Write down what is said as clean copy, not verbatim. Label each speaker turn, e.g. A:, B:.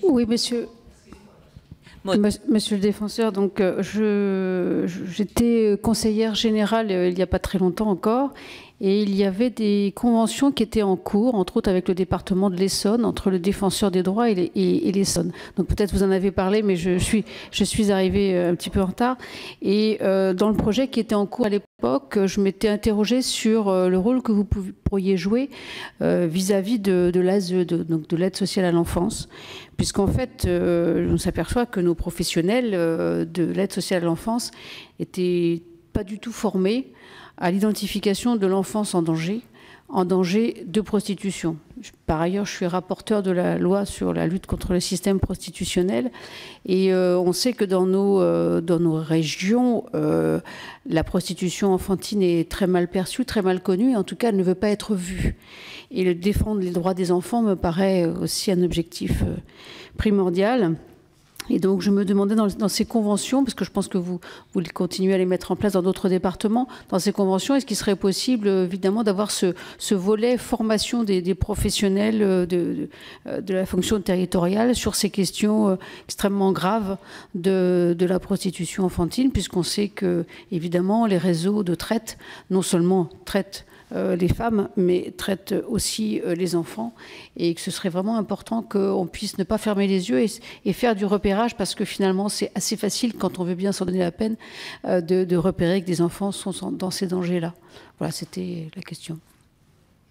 A: Oui, monsieur. Monsieur le défenseur, donc j'étais conseillère générale il n'y a pas très longtemps encore, et il y avait des conventions qui étaient en cours, entre autres avec le département de l'Essonne, entre le défenseur des droits et l'Essonne. Donc peut-être vous en avez parlé, mais je suis arrivée un petit peu en retard. Et dans le projet qui était en cours à l'époque, je m'étais interrogée sur le rôle que vous pourriez jouer vis-à-vis de l'ASE, donc de l'aide sociale à l'enfance, puisqu'en fait, on s'aperçoit que nos professionnels de l'aide sociale à l'enfance n'étaient pas du tout formés à l'identification de l'enfance en danger de prostitution. Par ailleurs, je suis rapporteur de la loi sur la lutte contre le système prostitutionnel, et on sait que dans nos régions, la prostitution enfantine est très mal perçue, très mal connue, et en tout cas, elle ne veut pas être vue. Et défendre les droits des enfants me paraît aussi un objectif primordial. Et donc, je me demandais dans ces conventions, parce que je pense que vous continuez à les mettre en place dans d'autres départements, dans ces conventions, est-ce qu'il serait possible, évidemment, d'avoir ce volet formation des professionnels de la fonction territoriale sur ces questions extrêmement graves de la prostitution enfantine, puisqu'on sait que, évidemment, les réseaux de traite, non seulement traitent les femmes, mais traitent aussi les enfants, et que ce serait vraiment important qu'on puisse ne pas fermer les yeux et faire du repérage, parce que finalement c'est assez facile, quand on veut bien s'en donner la peine, de repérer que des enfants sont dans ces dangers-là. Voilà, c'était la question.